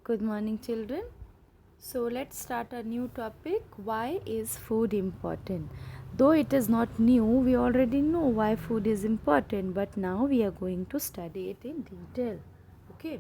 Good morning, children. So let's start a new topic. Why is food important? Though it is not new, we already know why food is important, but now we are going to study it in detail. Okay.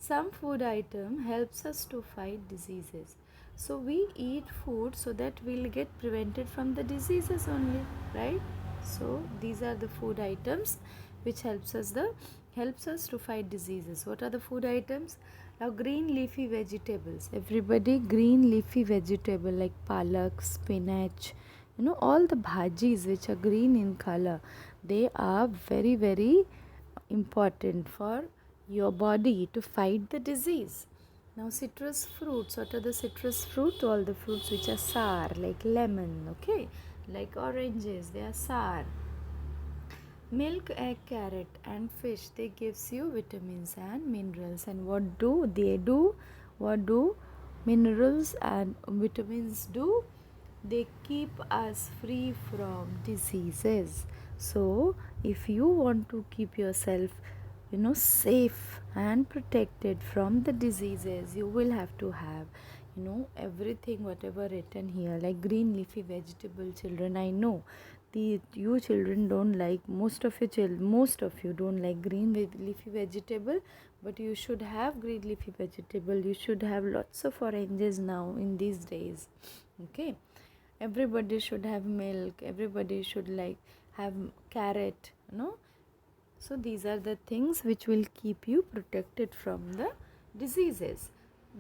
Some food item helps us to fight diseases. So we eat food so that we'll get prevented from the diseases only, right? So these are the food items which helps us to fight diseases. What are the food items? Now green leafy vegetables. Everybody, green leafy vegetable like palak, spinach, all the bhajis which are green in color, they are very important for your body to fight the disease. Now citrus fruits. What are the citrus fruit? All the fruits which are sour, like lemon, okay, like oranges, they are sour. Milk, egg, carrot and fish, they gives you vitamins and minerals. And what do they do? What do minerals and vitamins do? They keep us free from diseases. So if you want to keep yourself safe and protected from the diseases, you will have to have everything whatever written here, like green leafy vegetable. Children, I know you children don't like, most of you don't like green leafy vegetable, but you should have green leafy vegetable. You should have lots of oranges now in these days. Okay, everybody should have milk, everybody should have carrot, so these are the things which will keep you protected from the diseases.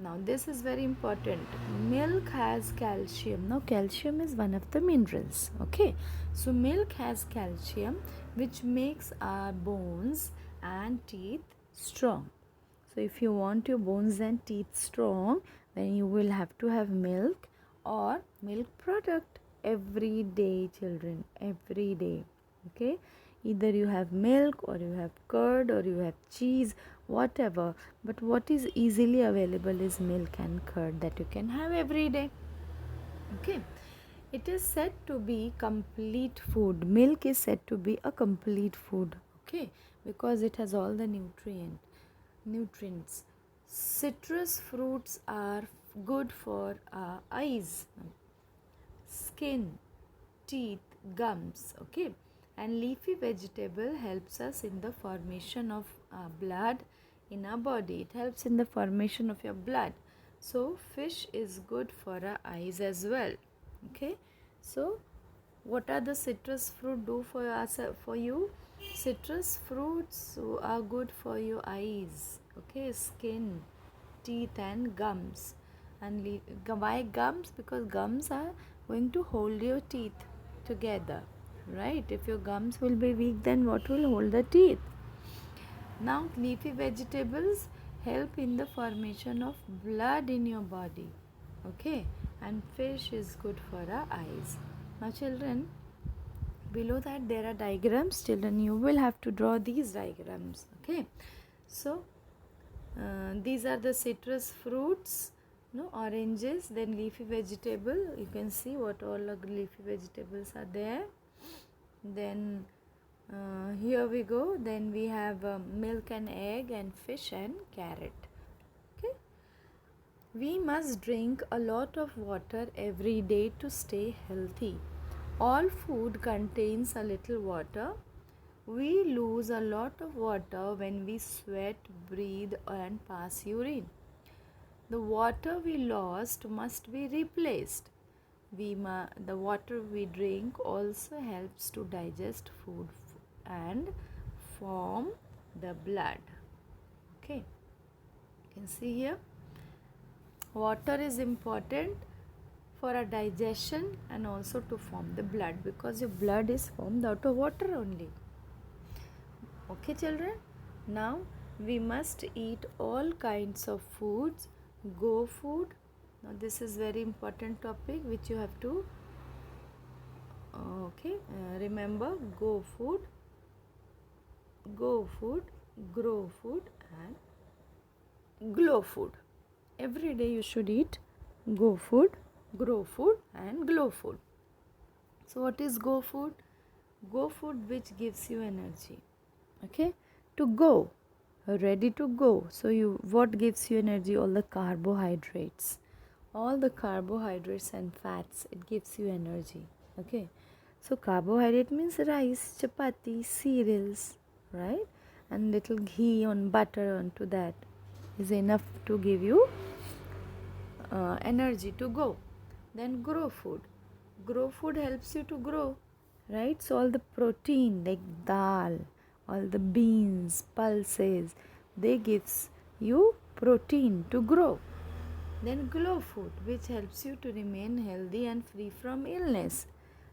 Now this is very important. Milk has calcium. Now calcium is one of the minerals. Okay. So milk has calcium which makes our bones and teeth strong. So if you want your bones and teeth strong, then you will have to have milk or milk product every day, children, every day. Okay, either you have milk or you have curd or you have cheese, whatever, but what is easily available is milk and curd that you can have every day. Okay, it is said to be complete food. Milk is said to be a complete food, okay, because it has all the nutrients. Citrus fruits are good for eyes, skin, teeth, gums, okay, and leafy vegetable helps us in the formation of blood in our body. It helps in the formation of your blood. So fish is good for our eyes as well. Okay, so what are the citrus fruit do for us, for you? Citrus fruits are good for your eyes, okay, skin, teeth and gums. And why gums? Because gums are going to hold your teeth together, right? If your gums will be weak, then what will hold the teeth? Now leafy vegetables help in the formation of blood in your body, okay, and fish is good for our eyes. Now children, below that there are diagrams. Children, you will have to draw these diagrams, okay. So these are the citrus fruits, oranges, then leafy vegetable. You can see what all the leafy vegetables are there. Then here we go. Then we have milk and egg and fish and carrot. Okay. We must drink a lot of water every day to stay healthy. All food contains a little water. We lose a lot of water when we sweat, breathe and pass urine. The water we lost must be replaced. The water we drink also helps to digest food and form the blood. Okay, you can see here, water is important for a digestion and also to form the blood, because your blood is formed out of water only. Okay children, now we must eat all kinds of foods. Go food. Now this is very important topic which you have to remember. Go food, grow food and glow food. Every day you should eat go food, grow food and glow food. So what is go food? Go food which gives you energy, okay, to go, ready to go. So what gives you energy? All the carbohydrates, all the carbohydrates and fats, it gives you energy. Okay, so carbohydrate means rice, chapati, cereals, right? And little ghee on butter onto that is enough to give you energy to go. Then grow food. Grow food helps you to grow, right? So all the protein like dal, all the beans, pulses, they gives you protein to grow. Then glow food, which helps you to remain healthy and free from illness.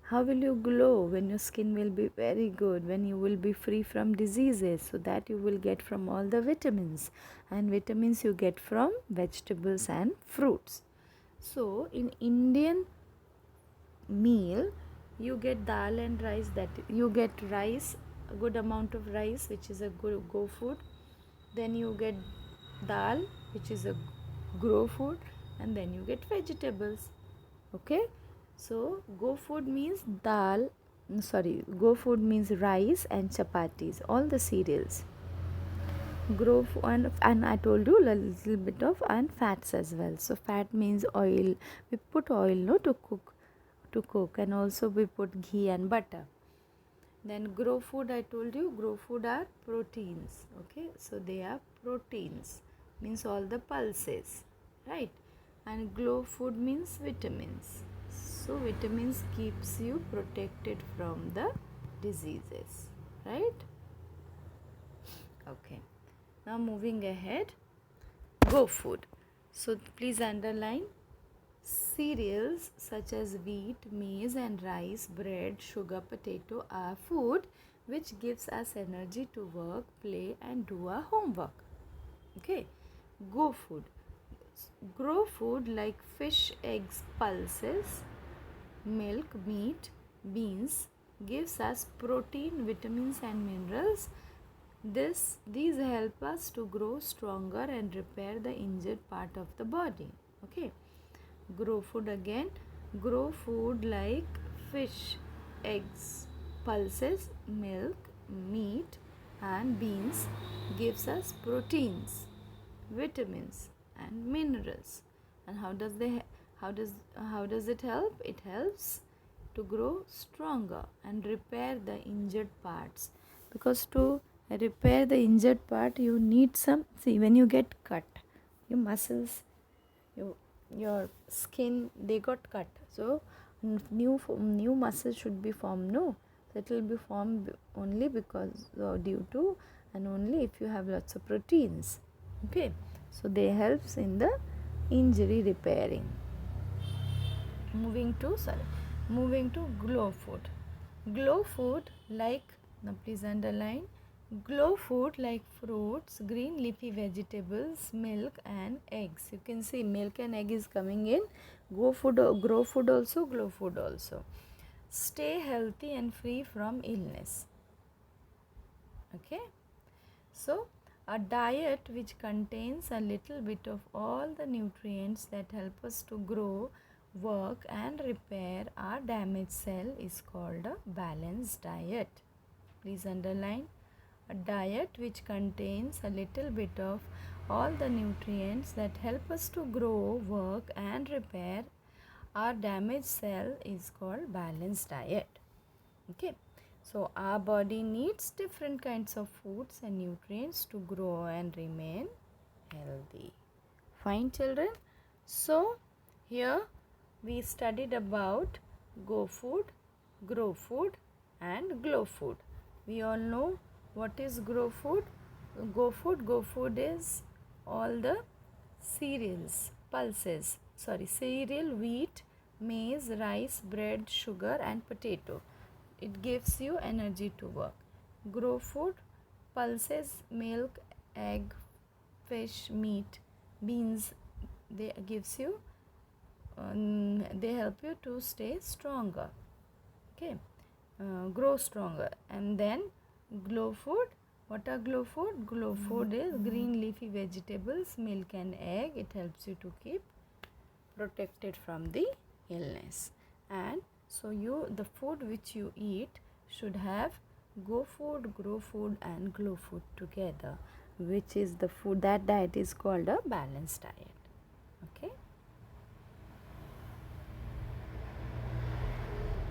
How will you glow? When your skin will be very good, when you will be free from diseases, so that you will get from all the vitamins, and vitamins you get from vegetables and fruits. So in Indian meal, you get dal and rice, that you get rice, a good amount of rice, which is a good go food. Then you get dal, which is a grow food, and then you get vegetables. Okay, so go food means rice and chapatis, all the cereals. And I told you a little bit of and fats as well. So fat means oil. We put oil no to cook, and also we put ghee and butter. Then grow food, I told you, grow food are proteins. Okay, so they are proteins, means all the pulses, right? And glow food means vitamins. So vitamins keeps you protected from the diseases, right? Okay, now moving ahead, go food. So please underline, cereals such as wheat, maize and rice, bread, sugar, potato are food which gives us energy to work, play and do our homework. Okay, go food. Grow food like fish, eggs, pulses, milk, meat, beans gives us protein, vitamins and minerals. These help us to grow stronger and repair the injured part of the body. Okay, grow food again. Grow food like fish, eggs, pulses, milk, meat and beans gives us proteins, vitamins and minerals. And how does it help? It helps to grow stronger and repair the injured parts, because to repair the injured part you need some, see, when you get cut, your muscles, your skin, they got cut, so new muscles should be formed, no, so it will be formed only because due to and only if you have lots of proteins. Okay, so they helps in the injury repairing. Moving to glow food. Glow food like, now please underline, glow food like fruits, green leafy vegetables, milk and eggs. You can see milk and egg is coming in grow food also, glow food also. Stay healthy and free from illness. Okay, so a diet which contains a little bit of all the nutrients that help us to grow, work and repair our damaged cell is called a balanced diet. Please underline, a diet which contains a little bit of all the nutrients that help us to grow, work and repair our damaged cell is called balanced diet. Okay, so our body needs different kinds of foods and nutrients to grow and remain healthy. Fine, children. So here we studied about go food, grow food and glow food. We all know what is grow food. Go food is all the cereals, pulses, cereal, wheat, maize, rice, bread, sugar and potato. It gives you energy to work. Grow food, pulses, milk, egg, fish, meat, beans, they gives you they help you to stay stronger. Okay, grow stronger. And then glow food, what are glow food? Glow food is green leafy vegetables, milk and egg. It helps you to keep protected from the illness. And so the food which you eat should have go food, grow food and glow food together. which is the food, that diet is called a balanced diet. Okay.